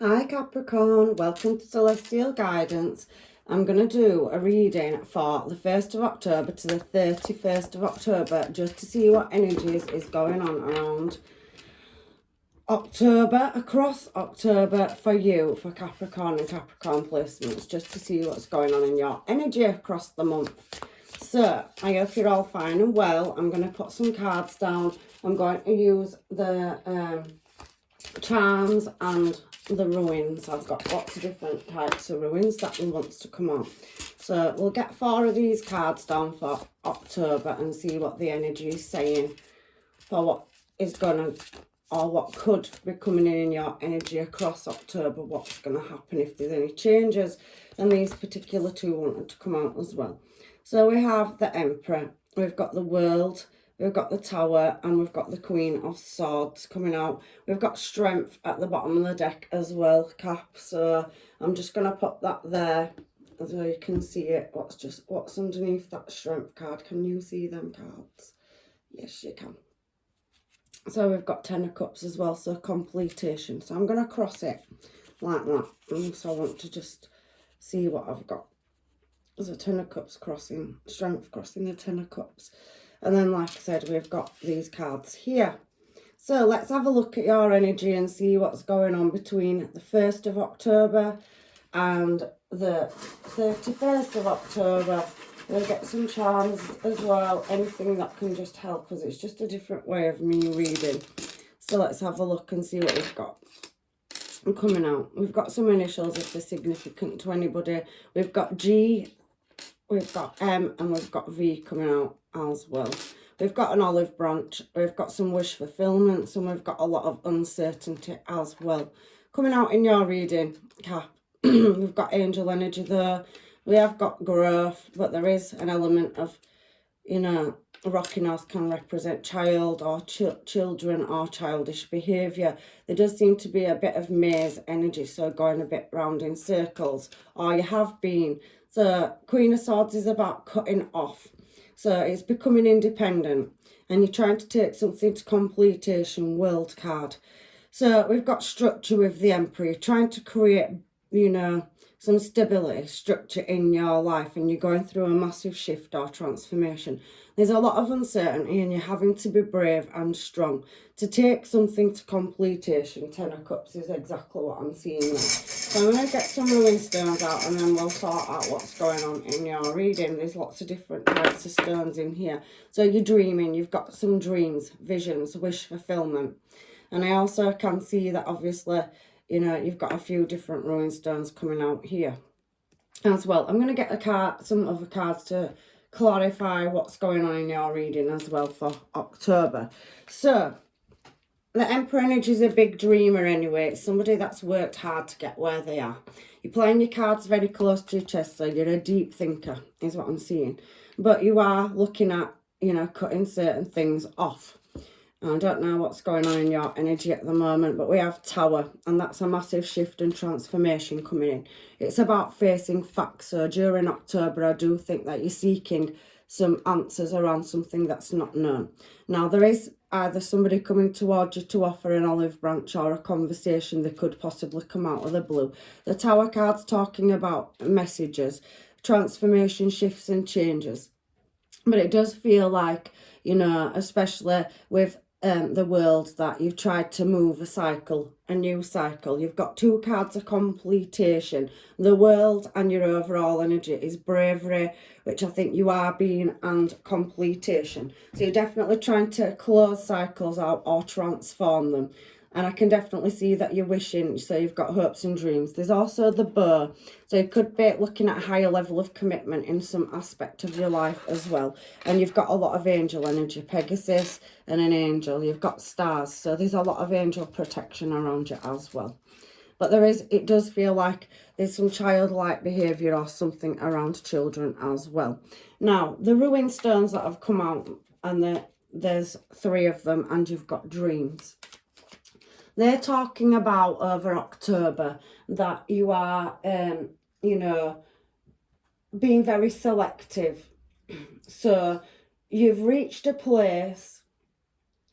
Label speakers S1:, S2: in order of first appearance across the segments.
S1: Hi Capricorn, welcome to Celestial Guidance. I'm going to do a reading for the 1st of October to the 31st of October just to see what energies is going on around October, across October for you, for Capricorn and Capricorn placements, just to see what's going on in your energy across the month. So, I hope you're all fine and well. I'm going to put some cards down. I'm going to use the charms and the ruins. I've got lots of different types of ruins that wants to come on. So we'll get 4 of these cards down for October and see what the energy is saying for what is going to, or what could be coming in your energy across October, what's going to happen if there's any changes. And these particular 2 wanted to come out as well. So we have the Emperor, we've got the World, we've got the Tower, and we've got the Queen of Swords coming out. We've got Strength at the bottom of the deck as well, Cap. So I'm just going to put that there so you can see it. What's underneath that Strength card? Can you see them cards? Yes, you can. So we've got 10 of Cups as well, so completion. So I'm going to cross it like that. And so I want to just see what I've got. There's a 10 of Cups crossing, Strength crossing the 10 of Cups. And then, like I said, we've got these cards here. So let's have a look at your energy and see what's going on between the 1st of October and the 31st of October. We'll get some charms as well, anything that can just help us. It's just a different way of me reading. So let's have a look and see what we've got coming out. We've got some initials if they're significant to anybody. We've got G, we've got M, and we've got V coming out as well. We've got an olive branch, we've got some wish fulfillments, and we've got a lot of uncertainty as well coming out in your reading, Cap. We've got angel energy there. We have got growth, but there is an element of, you know, a rocking horse can represent child or children or childish behaviour. There does seem to be a bit of maze energy, so going a bit round in circles, or you have been. So Queen of Swords is about cutting off. So it's becoming independent and you're trying to take something to completion, World card. So we've got structure with the Emperor. You're trying to create, you know, some stability, structure in your life, and you're going through a massive shift or transformation. There's a lot of uncertainty and you're having to be brave and strong to take something to completion. 10 of Cups is exactly what I'm seeing there. So I'm going to get some ruin stones out and then we'll sort out what's going on in your reading. There's lots of different types of stones in here. So you're dreaming, you've got some dreams, visions, wish fulfillment. And I also can see that obviously, you know, you've got a few different ruin stones coming out here as well. I'm going to get some other cards to clarify what's going on in your reading as well for October. So the Emperor energy is a big dreamer anyway. It's somebody that's worked hard to get where they are. You're playing your cards very close to your chest, so you're a deep thinker is what I'm seeing. But you are looking at, you know, cutting certain things off. I don't know what's going on in your energy at the moment, but we have Tower, and that's a massive shift and transformation coming in. It's about facing facts. So during October, I do think that you're seeking some answers around something that's not known. Now, there is either somebody coming towards you to offer an olive branch or a conversation that could possibly come out of the blue. The Tower card's talking about messages, transformation, shifts and changes. But it does feel like, you know, especially with the World, that you've tried to move a new cycle. You've got 2 cards of completion. The World and your overall energy is bravery, which I think you are being, and completion. So you're definitely trying to close cycles out or transform them. And I can definitely see that you're wishing, so you've got hopes and dreams. There's also the Bear. So you could be looking at a higher level of commitment in some aspect of your life as well. And you've got a lot of angel energy, Pegasus and an angel. You've got stars. So there's a lot of angel protection around you as well. But it does feel like there's some childlike behaviour or something around children as well. Now, the ruin stones that have come out, and there's 3 of them, and you've got dreams. They're talking about over October that you are, you know, being very selective. So you've reached a place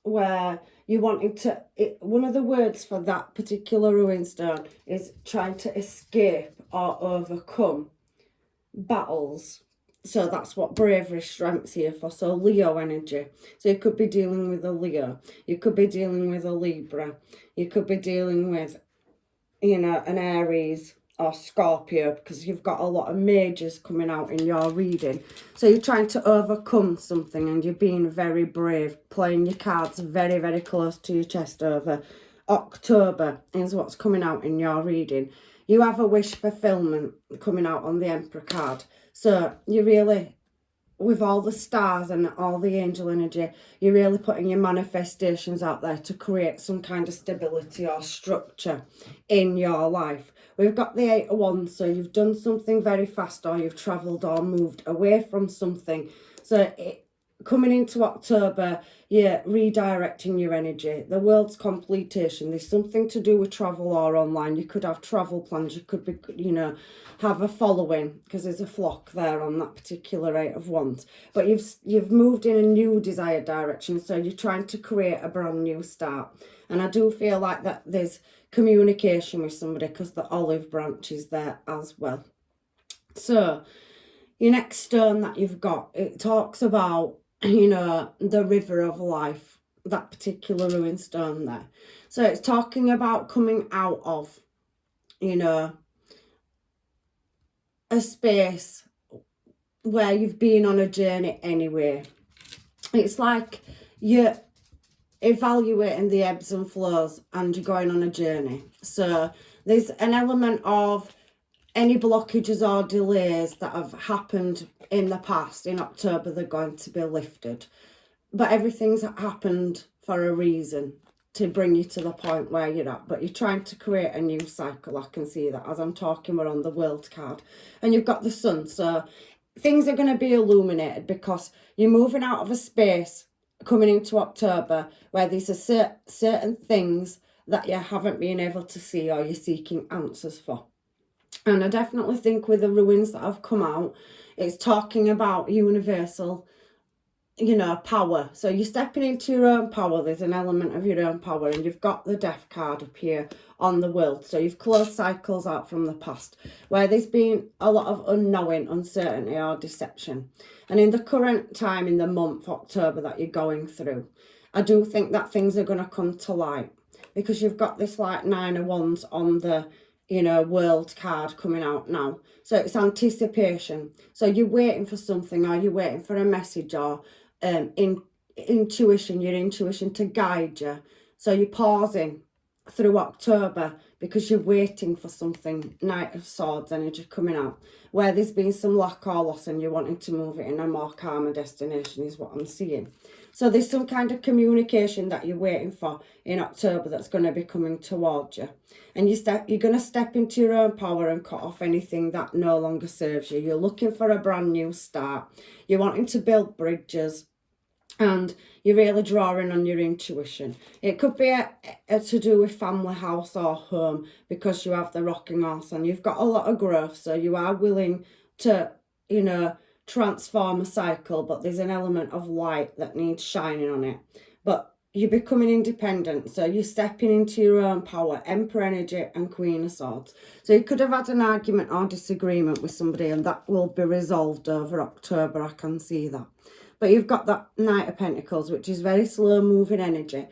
S1: where you wanting to, one of the words for that particular ruin stone is trying to escape or overcome battles. So that's what bravery, strength's here for. So Leo energy. So you could be dealing with a Leo. You could be dealing with a Libra. You could be dealing with, you know, an Aries or Scorpio, because you've got a lot of majors coming out in your reading. So you're trying to overcome something and you're being very brave, playing your cards very, very close to your chest over October is what's coming out in your reading. You have a wish fulfillment coming out on the Emperor card. So you really, with all the stars and all the angel energy, you're really putting your manifestations out there to create some kind of stability or structure in your life. We've got the 8 of Wands, so you've done something very fast, or you've travelled or moved away from something. So coming into October, you're redirecting your energy. The world's completion. There's something to do with travel or online. You could have travel plans. You could be, you know, have a following, because there's a flock there on that particular 8 of Wands. But you've moved in a new desired direction. So you're trying to create a brand new start. And I do feel like that there's communication with somebody, because the olive branch is there as well. So your next stone that you've got, it talks about, you know, the river of life, that particular ruin stone there. So it's talking about coming out of, you know, a space where you've been on a journey anyway. It's like you're evaluating the ebbs and flows and you're going on a journey. So there's an element of any blockages or delays that have happened in the past. In October, they're going to be lifted. But everything's happened for a reason, to bring you to the point where you're at. But you're trying to create a new cycle. I can see that as I'm talking. We're on the World card. And you've got the Sun. So things are going to be illuminated, because you're moving out of a space coming into October where these are certain things that you haven't been able to see, or you're seeking answers for. And I definitely think with the ruins that have come out, it's talking about universal, you know, power. So you're stepping into your own power. There's an element of your own power. And you've got the Death card up here on the World. So you've closed cycles out from the past, where there's been a lot of unknowing, uncertainty or deception. And in the current time, in the month, October, that you're going through, I do think that things are going to come to light, because you've got this like 9 of Wands on the, you know, World card coming out now. So it's anticipation. So you're waiting for something, or you're waiting for a message, or intuition, your intuition to guide you. So you're pausing through October because you're waiting for something. Knight of Swords energy coming out, where there's been some lack or loss and you're wanting to move it in a more calmer destination, is what I'm seeing. So there's some kind of communication that you're waiting for in October that's going to be coming towards you. And you're going to step into your own power and cut off anything that no longer serves you. You're looking for a brand new start. You're wanting to build bridges. And you're really drawing on your intuition. It could be to do with family, house or home, because you have the rocking horse and you've got a lot of growth. So you are willing to, you know, transform a cycle, but there's an element of light that needs shining on it. But you're becoming independent. So you're stepping into your own power. Emperor energy and Queen of Swords. So you could have had an argument or disagreement with somebody, and that will be resolved over October. I can see that. But you've got that Knight of Pentacles, which is very slow moving energy.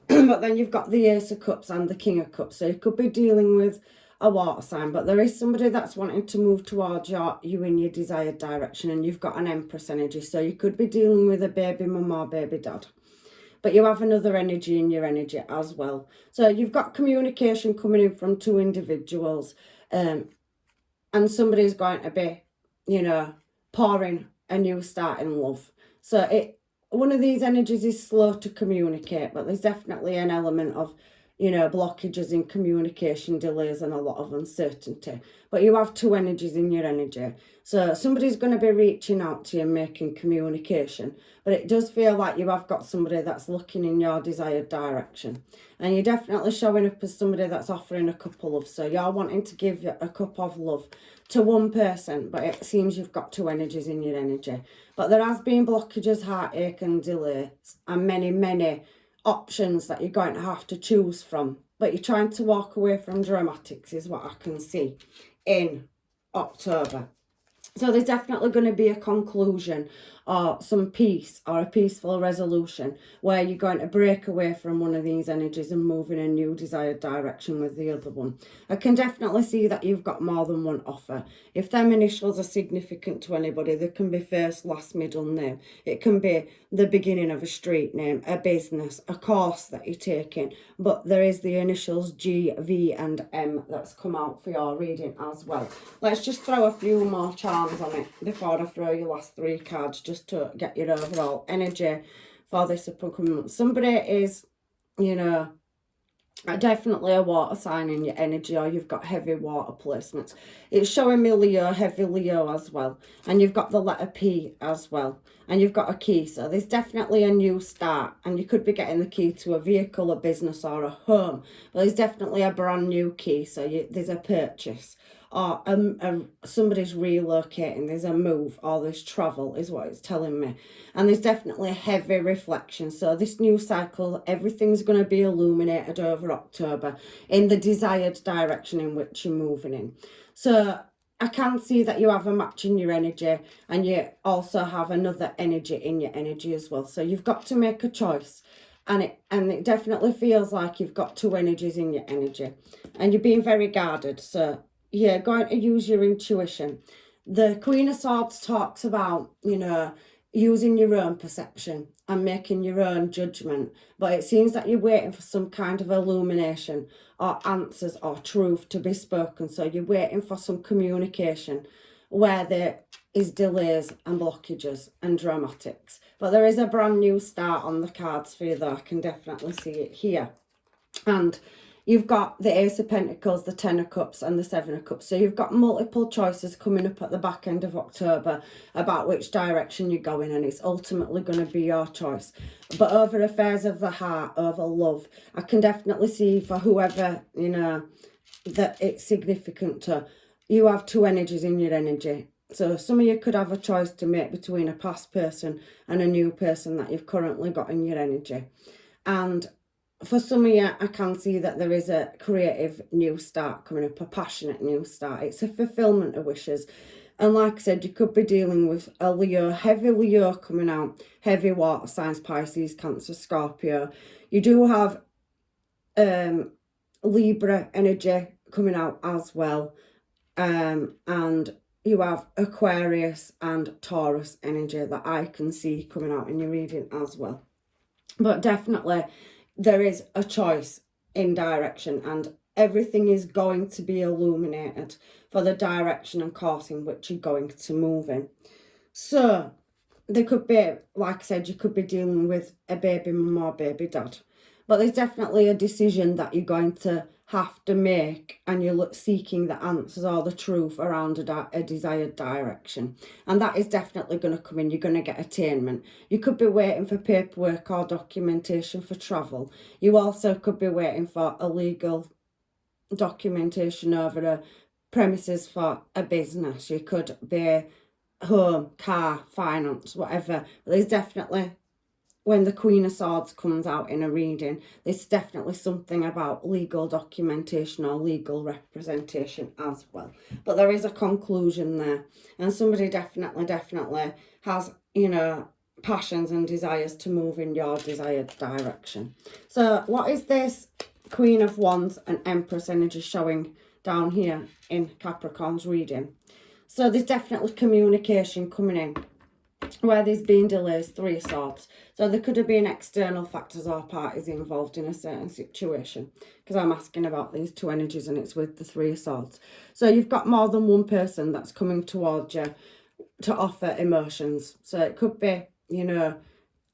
S1: But then you've got the Ace of Cups and the King of Cups. So you could be dealing with a water sign. But there is somebody that's wanting to move towards you in your desired direction. And you've got an Empress energy. So you could be dealing with a baby mum or baby dad. But you have another energy in your energy as well. So you've got communication coming in from two individuals. And somebody's going to be, you know, pouring a new start in love. So one of these energies is slow to communicate, but there's definitely an element of, you know, blockages in communication, delays and a lot of uncertainty. But you have two energies in your energy. So somebody's going to be reaching out to you and making communication. But it does feel like you have got somebody that's looking in your desired direction. And you're definitely showing up as somebody that's offering a cup of love. So you're wanting to give a cup of love to one person, but it seems you've got two energies in your energy. But there has been blockages, heartache and delays, and many options that you're going to have to choose from. But you're trying to walk away from dramatics is what I can see in October. So there's definitely going to be a conclusion or some peace or a peaceful resolution where you're going to break away from one of these energies and move in a new desired direction with the other one. I can definitely see that you've got more than one offer. If them initials are significant to anybody, they can be first, last, middle name. It can be the beginning of a street name, a business, a course that you're taking. But there is the initials G, V and M that's come out for your reading as well. Let's just throw a few more charms on it before I throw your last 3 cards, just to get your overall energy for this upcoming month. Somebody is, you know, definitely a water sign in your energy, or you've got heavy water placements. It's showing me Leo, heavy Leo as well. And you've got the letter P as well. And you've got a key. So there's definitely a new start. And you could be getting the key to a vehicle, a business or a home. But there's definitely a brand new key. So there's a purchase. Or somebody's relocating, there's a move, or there's travel is what it's telling me. And there's definitely a heavy reflection. So this new cycle, everything's going to be illuminated over October in the desired direction in which you're moving in. So I can see that you have a match in your energy, and you also have another energy in your energy as well. So you've got to make a choice. And it definitely feels like you've got 2 energies in your energy. And you're being very guarded. So you're going to use your intuition. The Queen of Swords talks about, you know, using your own perception and making your own judgment. But it seems that you're waiting for some kind of illumination or answers or truth to be spoken. So you're waiting for some communication where there is delays and blockages and dramatics. But there is a brand new start on the cards for you, though. I can definitely see it here. And you've got the Ace of Pentacles, the 10 of Cups and the 7 of Cups. So you've got multiple choices coming up at the back end of October about which direction you're going, and it's ultimately going to be your choice. But over affairs of the heart, over love, I can definitely see for whoever, you know, that it's significant to, you have 2 energies in your energy. So some of you could have a choice to make between a past person and a new person that you've currently got in your energy. And for some of you, I can see that there is a creative new start coming up, a passionate new start. It's a fulfillment of wishes. And like I said, you could be dealing with a Leo, heavy Leo coming out, heavy water signs, Pisces, Cancer, Scorpio. You do have Libra energy coming out as well. And you have Aquarius and Taurus energy that I can see coming out in your reading as well. But definitely there is a choice in direction, and everything is going to be illuminated for the direction and course in which you're going to move in. So there could be, like I said, you could be dealing with a baby mum or baby dad. But there's definitely a decision that you're going to have to make, and you're seeking the answers or the truth around a desired direction. And that is definitely going to come in. You're going to get attainment. You could be waiting for paperwork or documentation for travel. You also could be waiting for a legal documentation over a premises for a business. You could be home, car, finance, whatever. But there's definitely, when the Queen of Swords comes out in a reading, there's definitely something about legal documentation or legal representation as well. But there is a conclusion there. And somebody definitely has, you know, passions and desires to move in your desired direction. So what is this Queen of Wands and Empress energy showing down here in Capricorn's reading? So there's definitely communication coming in where there's been delays, 3 of Swords. So there could have been external factors or parties involved in a certain situation, because I'm asking about these 2 energies and it's with the 3 of Swords. So you've got more than one person that's coming towards you to offer emotions. So it could be, you know,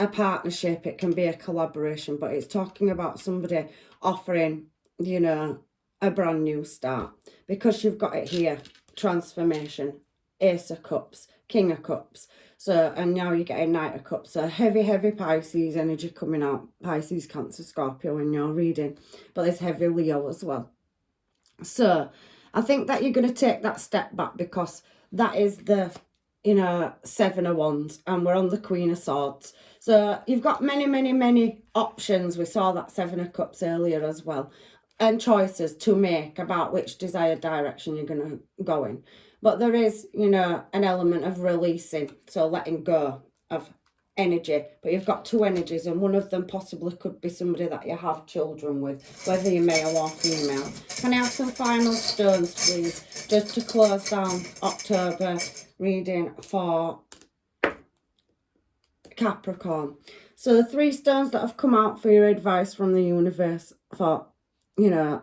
S1: a partnership, it can be a collaboration, but it's talking about somebody offering, you know, a brand new start, because you've got it here, transformation, Ace of Cups, King of Cups. So, and now you're getting Knight of Cups. So heavy Pisces energy coming out. Pisces, Cancer, Scorpio in your reading. But there's heavy Leo as well. So I think that you're going to take that step back, because that is the, you know, 7 of Wands. And we're on the Queen of Swords. So you've got many, many, many options. We saw that 7 of Cups earlier as well. And choices to make about which desired direction you're going to go in. But there is, you know, an element of releasing, so letting go of energy. But you've got 2 energies, and one of them possibly could be somebody that you have children with, whether you're male or female. Can I have some final stones, please, just to close down October reading for Capricorn? So the 3 stones that have come out for your advice from the universe for, you know,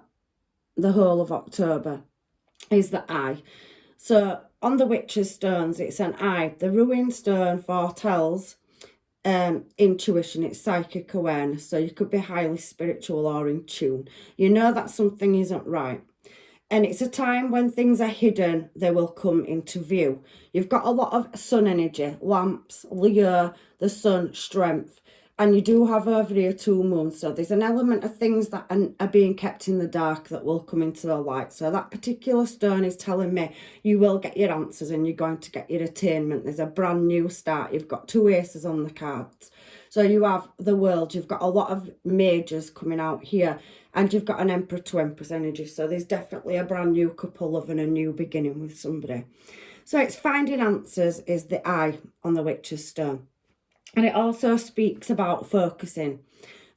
S1: the whole of October is the Eye. So on the Witch's stones, it's an Eye. The Ruin stone foretells intuition. It's psychic awareness. So you could be highly spiritual or in tune. You know that something isn't right. And it's a time when things are hidden, they will come into view. You've got a lot of sun energy, lamps, Leo, the sun, strength. And you do have over here 2 moons. So there's an element of things that are being kept in the dark that will come into the light. So that particular stone is telling me you will get your answers and you're going to get your attainment. There's a brand new start. You've got 2 aces on the cards. So you have the World. You've got a lot of majors coming out here. And you've got an Emperor to Empress energy. So there's definitely a brand new couple of and a new beginning with somebody. So it's finding answers is the Eye on the Witch's stone. And it also speaks about focusing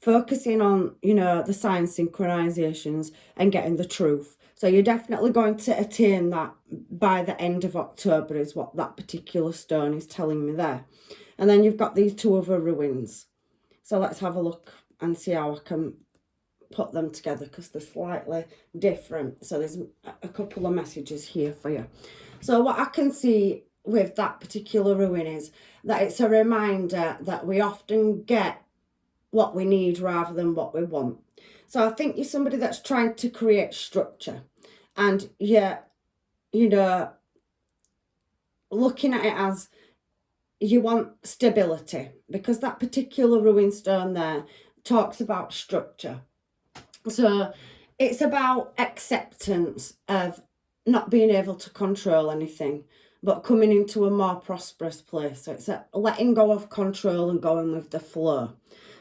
S1: on, you know, the sign synchronizations and getting the truth. So you're definitely going to attain that by the end of October is what that particular stone is telling me there. And then you've got these 2 other ruins. So let's have a look and see how I can put them together because they're slightly different. So there's a couple of messages here for you. So what I can see with that particular ruin is that it's a reminder that we often get what we need rather than what we want. So I think you're somebody that's trying to create structure, and you're, you know, looking at it as you want stability, because that particular ruin stone there talks about structure. So it's about acceptance of not being able to control anything, but coming into a more prosperous place. So it's a letting go of control and going with the flow,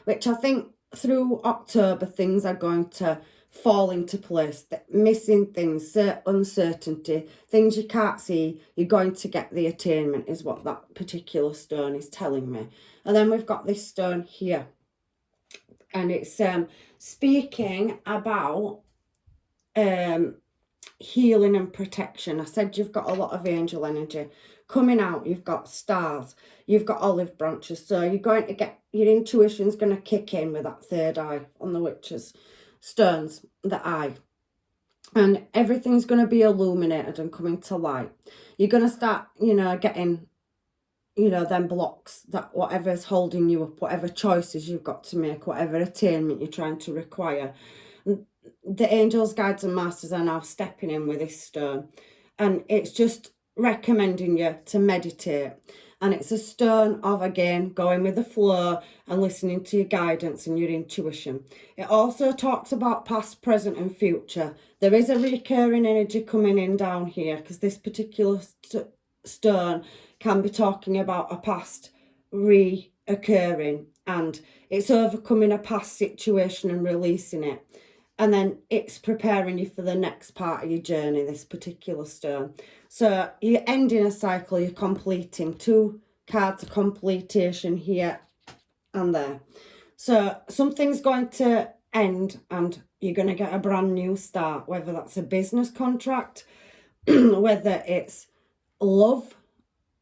S1: which I think through October, things are going to fall into place. Missing things, uncertainty, things you can't see, you're going to get the attainment is what that particular stone is telling me. And then we've got this stone here. And it's speaking about healing and protection. I said you've got a lot of angel energy coming out. You've got stars, you've got olive branches. So you're going to get, your intuition's going to kick in with that 3rd eye on the Witch's stones, the Eye. And everything's going to be illuminated and coming to light. You're going to start, you know, getting, you know, them blocks, that whatever's holding you up, whatever choices you've got to make, whatever attainment you're trying to require. The angels, guides and masters are now stepping in with this stone, and it's just recommending you to meditate. And it's a stone of, again, going with the flow and listening to your guidance and your intuition. It also talks about past, present and future. There is a recurring energy coming in down here, because this particular stone can be talking about a past reoccurring, and it's overcoming a past situation and releasing it. And then it's preparing you for the next part of your journey, this particular stone. So you're ending a cycle, you're completing 2 cards of completion here and there. So something's going to end and you're going to get a brand new start, whether that's a business contract, whether it's love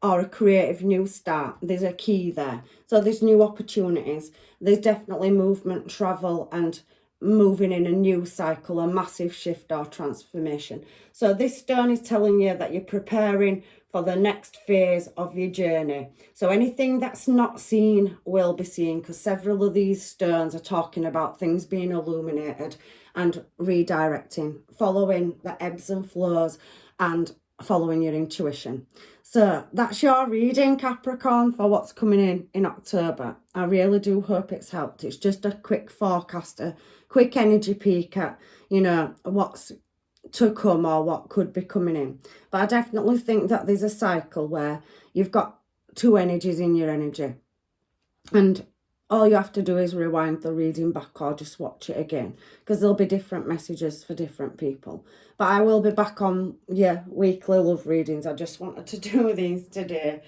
S1: or a creative new start. There's a key there. So there's new opportunities. There's definitely movement, travel and moving in a new cycle, a massive shift or transformation. So this stone is telling you that you're preparing for the next phase of your journey. So anything that's not seen will be seen, because several of these stones are talking about things being illuminated and redirecting, following the ebbs and flows and following your intuition. So that's your reading, Capricorn, for what's coming in October. I really do hope it's helped. It's just a quick forecast, a quick energy peek at, you know, what's to come or what could be coming in. But I definitely think that there's a cycle where you've got 2 energies in your energy. And all you have to do is rewind the reading back or just watch it again, because there'll be different messages for different people. But I will be back on, weekly love readings. I just wanted to do these today,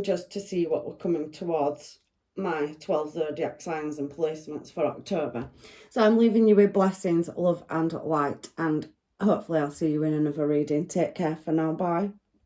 S1: just to see what we're coming towards my 12 zodiac signs and placements for October. So I'm leaving you with blessings, love and light, and hopefully I'll see you in another reading. Take care for now. Bye.